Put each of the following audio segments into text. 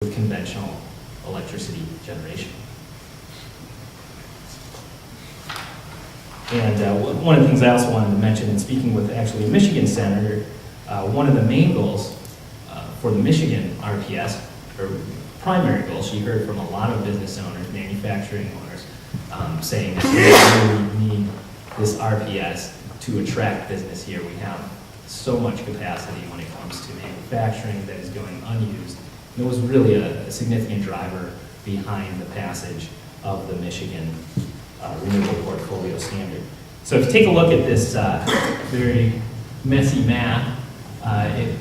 with conventional electricity generation. And one of the things I also wanted to mention, in speaking with actually a Michigan senator, one of the main goals for the Michigan RPS, or primary goal, she heard from a lot of business owners, manufacturing owners, saying that we really need this RPS to attract business here. We have so much capacity when it comes to manufacturing that is going unused. And it was really a significant driver behind the passage of the Michigan Renewable Portfolio Standard. So if you take a look at this very messy map, it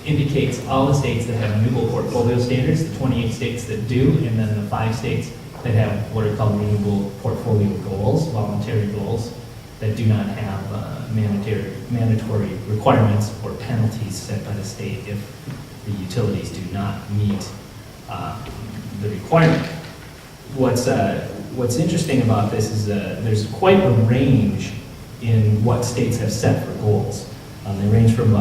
indicates all the states that have renewable portfolio standards, the 28 states that do, and then the 5 states that have what are called renewable portfolio goals, voluntary goals, that do not have mandatory requirements or penalties set by the state if the utilities do not meet the requirement. What's interesting about this is there's quite a range in what states have set for goals. They range from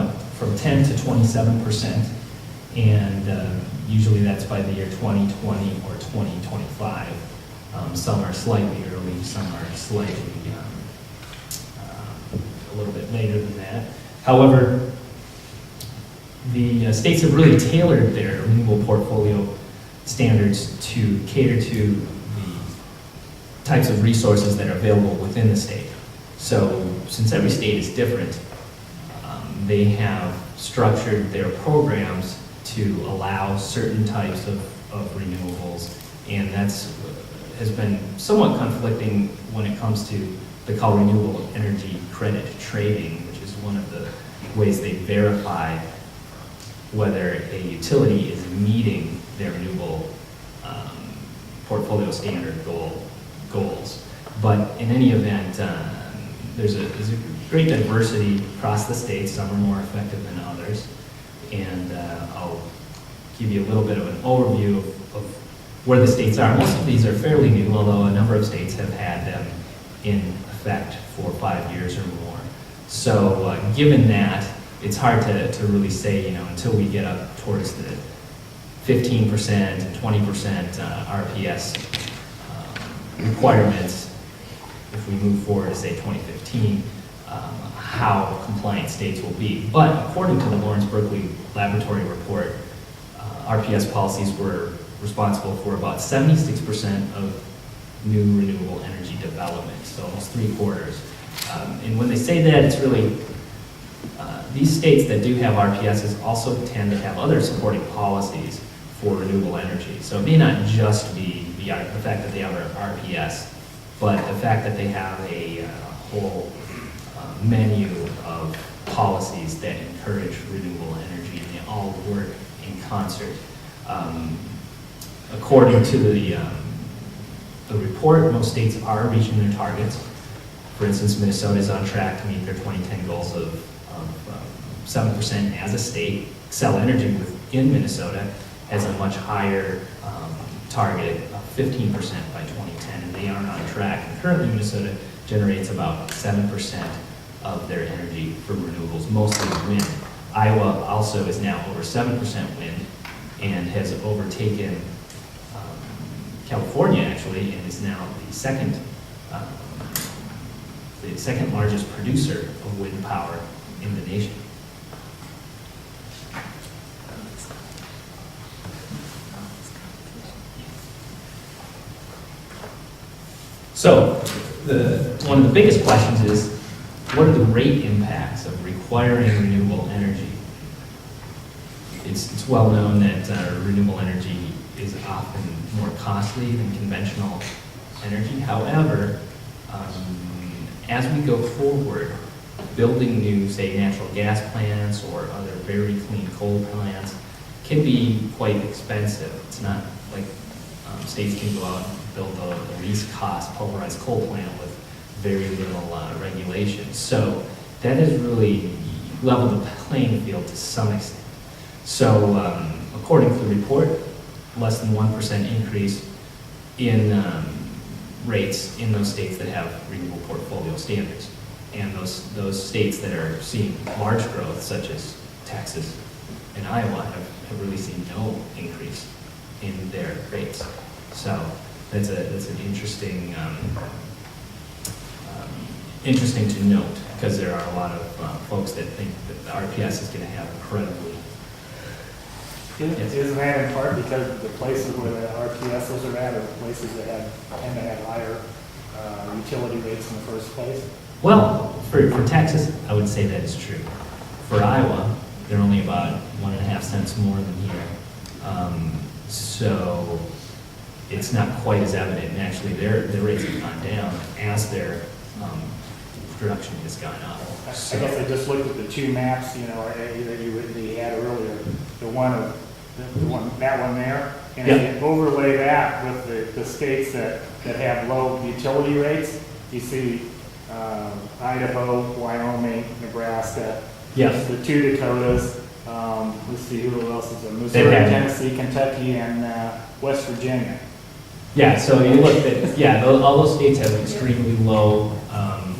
10 to 27%, and usually that's by the year 2020 or 2025. Some are slightly early, some are slightly a little bit later than that. However, the states have really tailored their renewable portfolio standards to cater to the types of resources that are available within the state. So since every state is different, they have structured their programs to allow certain types of renewables, and has been somewhat conflicting when it comes to the call renewable energy credit trading, which is one of the ways they verify whether a utility is meeting their renewable portfolio standard goals. But in any event, there's a great diversity across the states. Some are more effective than others. And I'll give you a little bit of an overview of where the states are. Most of these are fairly new, although a number of states have had them in effect for 5 years or more. So given that, it's hard to really say, until we get up towards the 15% and 20% RPS requirements, if we move forward to say 2015, how compliant states will be. But according to the Lawrence Berkeley Laboratory report, RPS policies were responsible for about 76% of new renewable energy development, so almost 3/4. And when they say that, it's really, these states that do have RPSs also tend to have other supporting policies for renewable energy. So it may not just be the fact that they have an RPS, but the fact that they have a whole menu of policies that encourage renewable energy, and they all work in concert. According to the report, most states are reaching their targets. For instance, Minnesota is on track to meet their 2010 goals of 7% as a state. Xcel Energy within Minnesota has a much higher target of 15% by 2010, and they are on track. And currently, Minnesota generates about 7% of their energy from renewables, mostly wind. Iowa also is now over 7% wind and has overtaken California, actually, and is now the second largest producer of wind power in the nation. So, one of the biggest questions is, what are the rate impacts of requiring renewable energy? It's well known that renewable energy is often more costly than conventional energy. However, as we go forward, building new, say, natural gas plants or other very clean coal plants can be quite expensive. It's not like states can go out and build a least cost pulverized coal plant with very little regulation. So that has really leveled the playing field to some extent. So according to the report, less than 1% increase in rates in those states that have renewable portfolio standards. And those states that are seeing large growth, such as Texas and Iowa, have really seen no increase in their rates. So that's an interesting interesting to note, because there are a lot of folks that think that the RPS is going to have incredibly. Yes. Isn't that in part because the places where the RPSs are at are the places that tend to have higher utility rates in the first place? Well, for Texas, I would say that is true. For Iowa, they're only about 1.5 cents more than here. So it's not quite as evident, and actually their rates have gone down as their production has gone up. I guess I just looked at the two maps, that you had earlier, that one there, and if you overlay that with the states that have low utility rates, you see Idaho, Wyoming, Nebraska, the two Dakotas, let's see who else is there, Missouri, Tennessee, Kentucky, and West Virginia. Yeah, so you look at, all those states have extremely low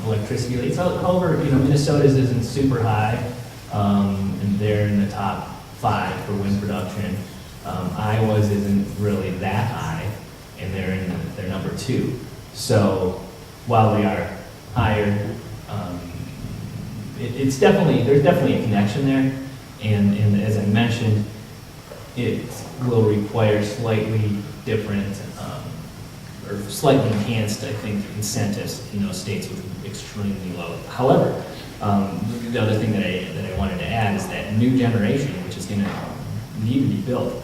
electricity rates. However, Minnesota's isn't super high, and they're in the top 5 for wind production. Iowa's isn't really that high, and they're number 2. So while they are higher, there's definitely a connection there, and as I mentioned, it will require slightly different or slightly enhanced, I think, incentives in those states with extremely low. However, the other thing that I wanted to add is that new generation, which is going to need to be built,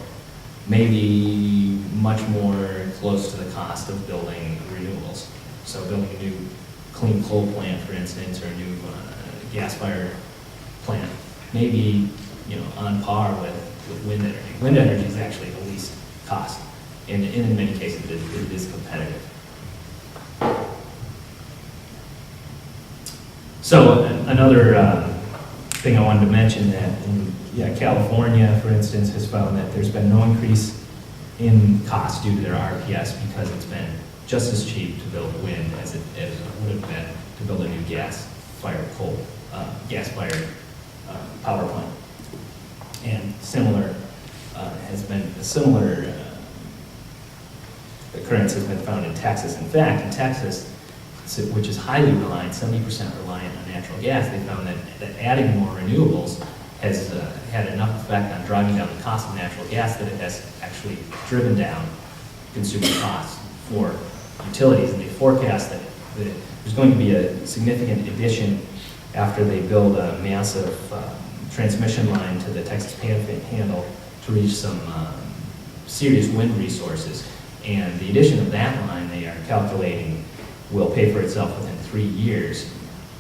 may be much more close to the cost of building renewables. So building a new clean coal plant, for instance, or a new gas-fired plant, may be on par with wind energy. Wind energy is actually the least cost. And in many cases, it is competitive. So another thing I wanted to mention that California, for instance, has found that there's been no increase in cost due to their RPS because it's been just as cheap to build wind as it would have been to build a new gas-fired power plant. And similar occurrence has been found in Texas. In fact, in Texas, which is highly reliant, 70% reliant on natural gas, they found that adding more renewables has had enough effect on driving down the cost of natural gas that it has actually driven down consumer costs for utilities. And they forecast that there's going to be a significant addition after they build a massive transmission line to the Texas Panhandle to reach some serious wind resources. And the addition of that line, they are calculating, will pay for itself within 3 years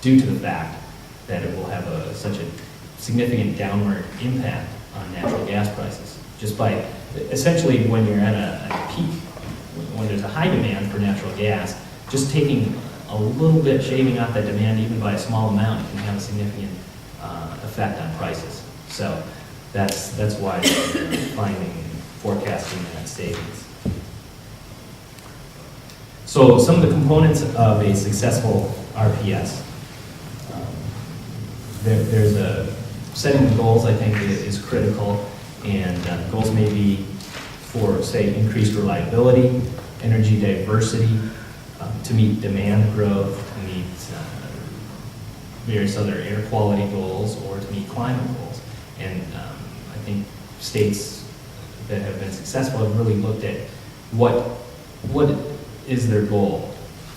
due to the fact that it will have such a significant downward impact on natural gas prices. Just by, essentially, when you're at a peak, when there's a high demand for natural gas, just taking a little bit, shaving off that demand even by a small amount, can have a significant effect on prices. So that's why they're forecasting that savings. So some of the components of a successful RPS, there's setting the goals, I think, is critical, and goals may be for, say, increased reliability, energy diversity, to meet demand growth, to meet various other air quality goals, or to meet climate goals. And I think states that have been successful have really looked at what is their goal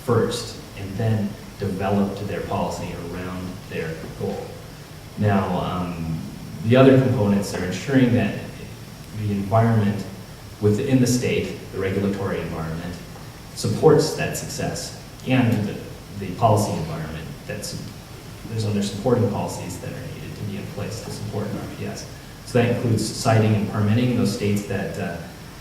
first, and then developed their policy around their goal. Now, the other components are ensuring that the environment within the state, the regulatory environment, supports that success, and the policy environment. There's other supporting policies that are needed to be in place to support an RPS. So that includes siting and permitting. Those states that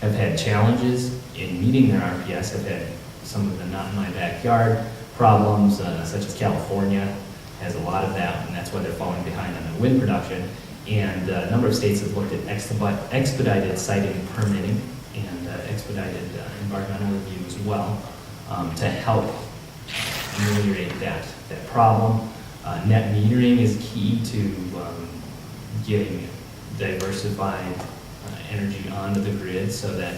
have had challenges in meeting their RPS have had some of the not in my backyard problems, such as California has a lot of that, and that's why they're falling behind on the wind production. And a number of states have looked at expedited siting and permitting, and expedited environmental review as well, to help ameliorate that problem. Net metering is key to getting diversified energy onto the grid so that